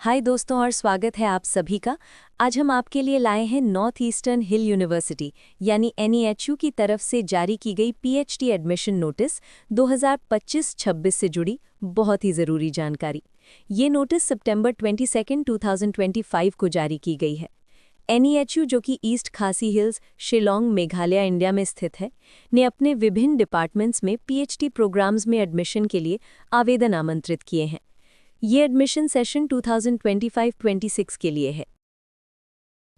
हाय दोस्तों और स्वागत है आप सभी का। आज हम आपके लिए लाए हैं नॉर्थ ईस्टर्न हिल यूनिवर्सिटी यानी NEHU की तरफ से जारी की गई PhD एडमिशन नोटिस 2025-26 से जुड़ी बहुत ही ज़रूरी जानकारी। ये नोटिस सितंबर 22, 2025 को जारी की गई है। NEHU जो कि ईस्ट खासी हिल्स, शिलोंग, मेघालय, इंडिया में स्थित है, ने अपने विभिन्न डिपार्टमेंट्स में PhD प्रोग्राम्स में एडमिशन के लिए आवेदन आमंत्रित किए हैं। ये एडमिशन सेशन 2025-26 के लिए है।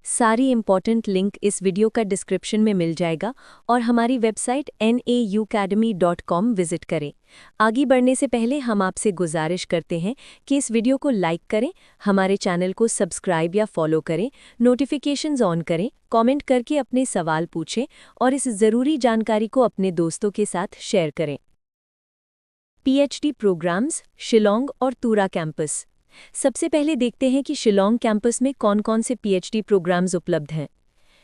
सारी इम्पॉर्टेंट लिंक इस वीडियो का डिस्क्रिप्शन में मिल जाएगा और हमारी वेबसाइट nauacademy.com विजिट करें। आगे बढ़ने से पहले हम आपसे गुजारिश करते हैं कि इस वीडियो को लाइक करें, हमारे चैनल को सब्सक्राइब या फॉलो करें, नोटिफिकेशंस ऑन करें, कमेंट करके अपने सवाल पूछें और इस ज़रूरी जानकारी को अपने दोस्तों के साथ शेयर करें। PhD प्रोग्राम्स, शिलोंग और तूरा कैंपस। सबसे पहले देखते हैं कि शिलोंग कैंपस में कौन-कौन से PhD प्रोग्राम्स उपलब्ध हैं।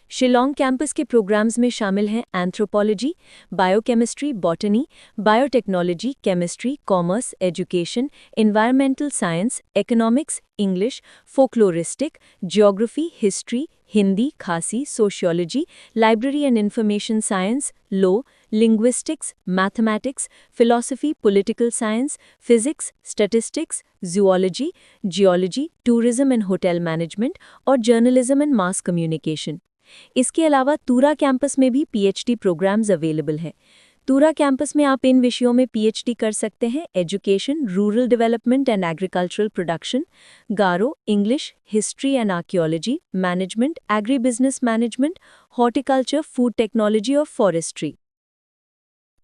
शिलोंग कैंपस के प्रोग्राम्स में शामिल हैं anthropology, biochemistry, botany, biotechnology, chemistry, commerce, education, environmental science, economics, English, folkloristic, geography, history, Hindi, Khasi, sociology, library and information science, law, linguistics, mathematics, philosophy, political science, physics, statistics, zoology, geology, tourism and hotel management और journalism and mass communication. इसके अलावा तूरा campus में भी PhD programmes available हैं। तूरा campus में आप इन विषयों में PhD कर सकते हैं: education, rural development and agricultural production, Garo, English, history and archaeology, management, agri business management, horticulture, food technology और फॉरेस्ट्री।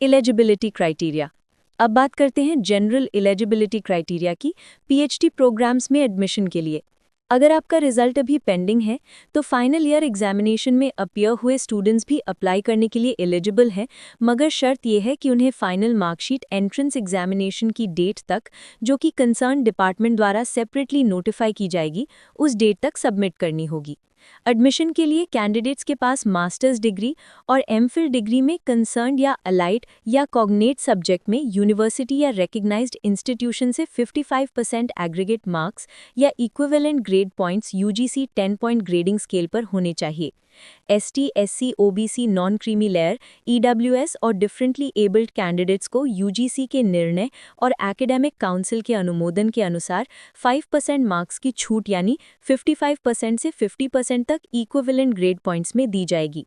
Eligibility criteria. अब बात करते हैं जनरल एलिजिबिलिटी क्राइटेरिया की PhD प्रोग्राम्स में एडमिशन के लिए। अगर आपका रिजल्ट अभी पेंडिंग है तो फाइनल ईयर एग्जामिनेशन में अपीयर हुए स्टूडेंट्स भी अप्लाई करने के लिए एलिजिबल हैं, मगर शर्त यह है कि उन्हें फाइनल मार्कशीट एंट्रेंस एग्जामिनेशन की डेट तक, जो कि कंसर्न डिपार्टमेंट द्वारा सेपरेटली नोटिफाई की जाएगी, उस डेट तक सबमिट करनी होगी। एडमिशन के लिए कैंडिडेट्स के पास मास्टर्स डिग्री और MPhil डिग्री में कंसर्न्ड या अलाइड या कॉग्नेट सब्जेक्ट में यूनिवर्सिटी या रिकग्नाइज्ड इंस्टीट्यूशन से 55% एग्रीगेट मार्क्स या equivalent grade points UGC 10 point grading scale पर होने चाहिए। ST, SC, OBC, non creamy layer, EWS और डिफरेंटली एबल्ड कैंडिडेट्स को UGC के निर्णय और एकेडमिक काउंसिल के अनुमोदन के अनुसार 5% मार्क्स की छूट यानी 55% से 50% तक इक्विवेलेंट ग्रेड पॉइंट्स में दी जाएगी।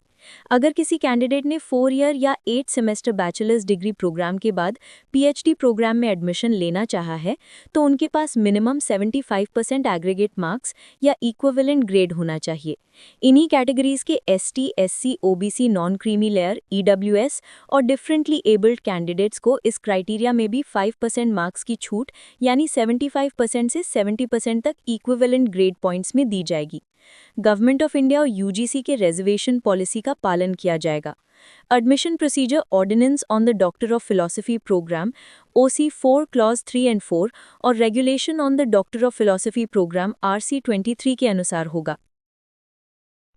अगर किसी कैंडिडेट ने 4 ईयर या 8 सेमेस्टर बैचलर्स डिग्री प्रोग्राम के बाद PhD प्रोग्राम में एडमिशन लेना चाहा है तो उनके पास मिनिमम 75% एग्रीगेट मार्क्स या इक्विवेलेंट ग्रेड होना चाहिए। इन्हीं कैटेगरीज के ST, SC, OBC, non creamy layer, EWS और डिफरेंटली एबल्ड कैंडिडेट्स को इस क्राइटेरिया में भी 5% मार्क्स की छूट यानी 75% से 70% तक इक्विवेलेंट ग्रेड पॉइंट्स में दी जाएगी। गवर्नमेंट ऑफ इंडिया और UGC के रिजर्वेशन पॉलिसी का पालन किया जाएगा। Admission procedure ordinance on the doctor of philosophy programme OC 4 clause 3 and 4 और regulation on the doctor of philosophy programme RC 23 के अनुसार होगा।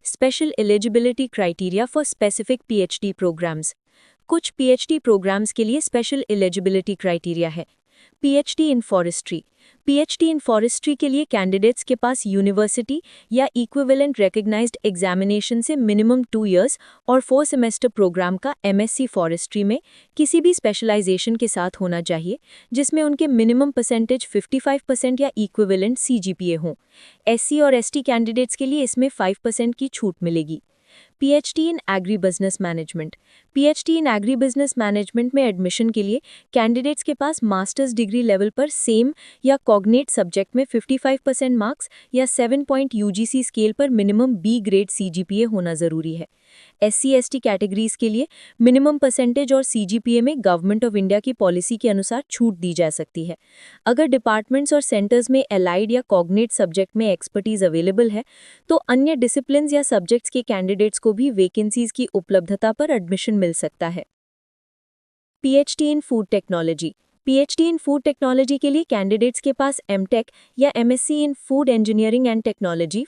Special eligibility criteria for specific PhD programmes. कुछ PhD प्रोग्राम्स के लिए स्पेशल एलिजिबिलिटी क्राइटेरिया है। PhD in forestry. PhD in forestry के लिए कैंडिडेट्स के पास यूनिवर्सिटी या इक्विवेलेंट रिकग्नाइज्ड एग्जामिनेशन से मिनिमम 2 इयर्स और 4 सेमेस्टर प्रोग्राम का MSc फॉरेस्ट्री में किसी भी स्पेशलाइजेशन के साथ होना चाहिए, जिसमें उनके मिनिमम परसेंटेज 55% या इक्विवेलेंट CGPA हों। SC और ST कैंडिडेट्स के लिए इसमें 5% की छूट मिलेगी। PhD इन एग्री बिजनेस मैनेजमेंट। PhD इन एग्री बिजनेस मैनेजमेंट में एडमिशन के लिए कैंडिडेट्स के पास मास्टर्स डिग्री लेवल पर सेम या कॉग्नेट सब्जेक्ट में 55% मार्क्स या 7 पॉइंट UGC स्केल पर मिनिमम B ग्रेड CGPA होना जरूरी है। SC, ST कैटेगरीज के लिए मिनिमम परसेंटेज और CGPA में गवर्नमेंट ऑफ इंडिया की पॉलिसी के अनुसार छूट दी जा सकती है। अगर डिपार्टमेंट्स और सेंटर्स में एलाइड या कॉग्नेट सब्जेक्ट में एक्सपर्टीज अवेलेबल है तो अन्य डिसिप्लिन्स या सब्जेक्ट्स के कैंडिडेट्स को भी वैकेंसीज की उपलब्धता पर एडमिशन मिल सकता है। PhD इन फूड टेक्नोलॉजी। PhD इन फूड टेक्नोलॉजी के लिए कैंडिडेट्स के पास MTech या MSc in food engineering and technology,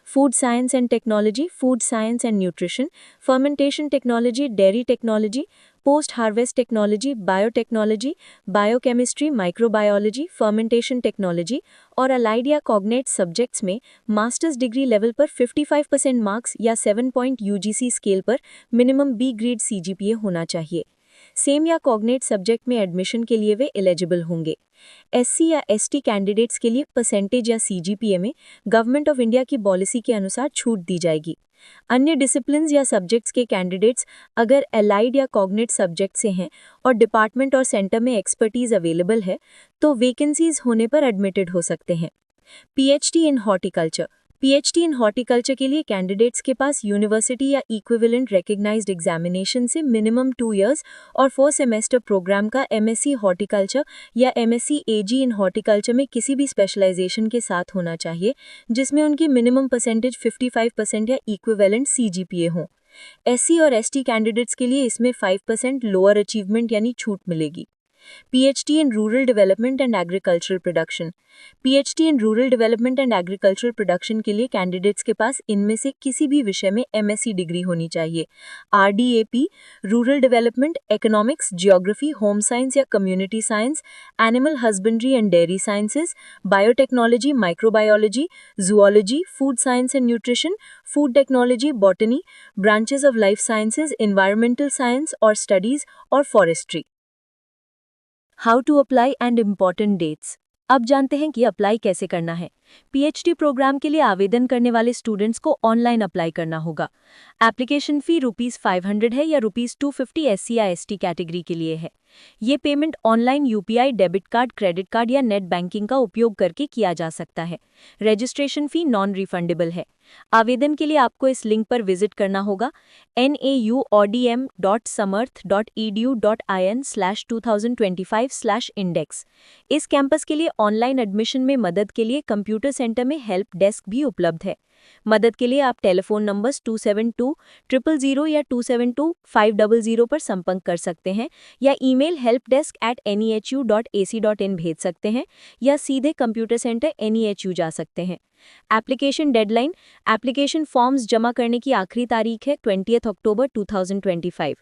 food science and technology, food science and nutrition, fermentation technology, dairy technology, post harvest technology, biotechnology, biochemistry, microbiology, fermentation technology और allied या cognate subjects में masters degree level पर 55% marks या 7 point UGC scale पर minimum B grade CGPA होना चाहिए। Same या cognate subject में एडमिशन के लिए वे एलिजिबल होंगे। एससी या एसटी कैंडिडेट्स के लिए परसेंटेज या सीजीपीए में गवर्नमेंट ऑफ इंडिया की पॉलिसी के अनुसार छूट दी जाएगी। अन्य डिसिप्लिन्स या सब्जेक्ट्स के कैंडिडेट्स अगर एलाइड या कॉग्नेट सब्जेक्ट से हैं और डिपार्टमेंट और सेंटर में एक्सपर्टीज अवेलेबल है तो वैकेंसीज होने पर एडमिटेड हो सकते हैं। PhD in horticulture. PhD in horticulture के लिए कैंडिडेट्स के पास यूनिवर्सिटी या इक्विवेलेंट रिकॉग्नाइज्ड एग्जामिनेशन से मिनिमम 2 इयर्स और 4 सेमेस्टर प्रोग्राम का एमएससी हॉर्टिकल्चर या एमएससी एजी इन हॉर्टिकल्चर में किसी भी स्पेशलाइजेशन के साथ होना चाहिए जिसमें उनकी मिनिमम परसेंटेज 55% या इक्विवेलेंट सीजीपीए हो। एससी और एसटी कैंडिडेट्स के लिए इसमें 5% लोअर अचीवमेंट यानी छूट मिलेगी। PhD in Rural Development and Agricultural Production। PhD in Rural Development and Agricultural Production के लिए कैंडिडेट्स के पास इनमें से किसी भी विषय में MSc डिग्री होनी चाहिए। RDAP, rural development, economics, geography, home science या community science, animal husbandry and dairy sciences, biotechnology, microbiology, zoology, food science and nutrition, food technology, botany, branches of life sciences, environmental science और studies और forestry. How to apply and important dates. अब जानते हैं कि apply कैसे करना है। PhD programme के लिए आवेदन करने वाले स्टूडेंट्स को ऑनलाइन अप्लाई करना होगा। एप्लीकेशन फी ₹500 है या ₹250 एससी या एसटी कैटेगरी के लिए है। ये payment online UPI, debit card, credit card या नेट बैंकिंग का उपयोग करके किया जा सकता है। रजिस्ट्रेशन फी नॉन रिफंडेबल है। आवेदन के लिए आपको इस लिंक पर विजिट करना होगा naudm.samarth.edu.in/2025/index। इस कैंपस के लिए ऑनलाइन एडमिशन में मदद के लिए कंप्यूटर सेंटर में हेल्प डेस्क भी उपलब्ध है। मदद के लिए आप टेलीफोन नंबर्स 272-000 या 272-500 पर संपर्क कर सकते हैं या ईमेल helpdesk@nehu.ac.in भेज सकते हैं या सीधे कंप्यूटर सेंटर NEHU जा सकते हैं। Application deadline. एप्लीकेशन फॉर्म्स जमा करने की आखिरी तारीख है 20 अक्टूबर 2025।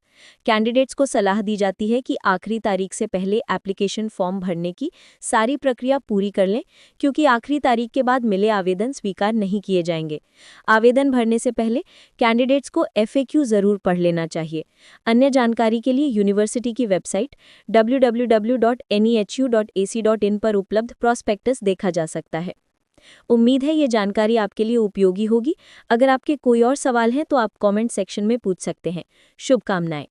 कैंडिडेट्स को सलाह दी जाती है कि आखिरी तारीख से पहले एप्लीकेशन फॉर्म भरने की सारी प्रक्रिया पूरी कर लें क्योंकि आखिरी तारीख के बाद मिले आवेदन स्वीकार नहीं किए जाएंगे। आवेदन भरने से पहले कैंडिडेट्स को FAQ जरूर पढ़ लेना चाहिए। अन्य जानकारी के लिए यूनिवर्सिटी की वेबसाइट www.nehu.ac.in पर उपलब्ध प्रॉस्पेक्टस देखा जा सकता है। उम्मीद है ये जानकारी आपके लिए उपयोगी होगी। अगर आपके कोई और सवाल हैं तो आप कमेंट सेक्शन में पूछ सकते हैं। शुभकामनाएं।